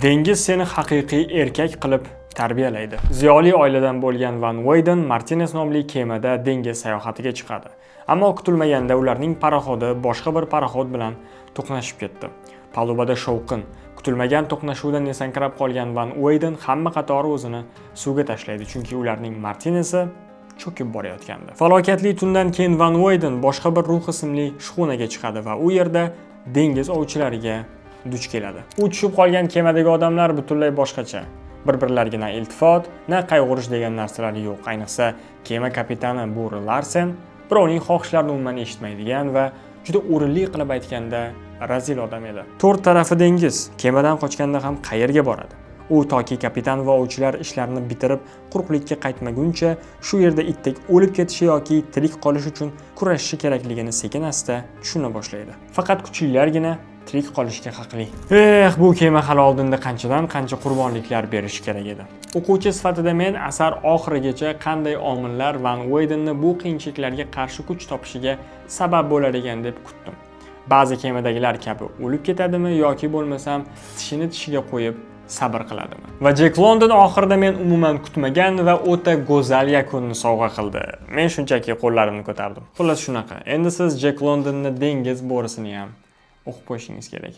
Dengiz seni haqiqiy erkak qilib tarbiyalaydi. Ziyoli oiladan bo'lgan Van Weyden Martinez nomli kemada dengiz sayohatiga chiqadi. Ammo kutilmaganda ularning paraxodi boshqa bir paraxod bilan to'qnashib ketdi. Palubada shovqin, kutilmagan to'qnashuvdan esankirab qolgan Van Weyden hamma qatori o'zini suvga tashlaydi, chunki ularning Martinezi cho'kib borayotgandi. Falokatli tundan keyin Van Weyden boshqa bir ruh ismli shxunaga chiqadi va u yerda dengiz ovchilariga duch keladi. U tushib qolgan kemadagi odamlar butunlay boshqacha. Bir-birlariga na iltifot, na qayg'urish degan narsalar yo'q. Ayniqsa, kema kapitani Buri Larsen birovning xohishlarini umuman eshitmaydigan va juda o'rinli qilib aytganda razil odam edi. To'rt tarafi dengiz. Kemadan qochganda ham qayerga boradi? U toki kapitan va ovchilar ishlarini bitirib quruqlikka qaytmaguncha shu yerda itdek o'lib ketishi yoki tirik qolish uchun kurashishi kerakligini sekin-asta tushuna boshlaydi. Faqat kuchlilargina tirik qolishga haqli. Bu kema hali oldinda qancha qurbonliklar berishi kerak edi. O'quvchi sifatida men asar oxirigacha qanday omillar Van Weydenni bu qiyinchiliklarga qarshi kuch topishiga sabab bo'lar ekan deb kutdim. Ba'zi kemadagilar kabi o'lib ketadimi yoki bo'lmasam tishini tishiga qo'yib sabr qiladimi? Va Jack London oxirida men umuman kutmagan va o'ta go'zal yakunni sovg'a qildi. Men shunchaki qo'llarimni ko'tardim. Xullas shunaqa. Endi siz Jack Londonni dengiz bo'risini ham o'qib qo'yishingiz kerak.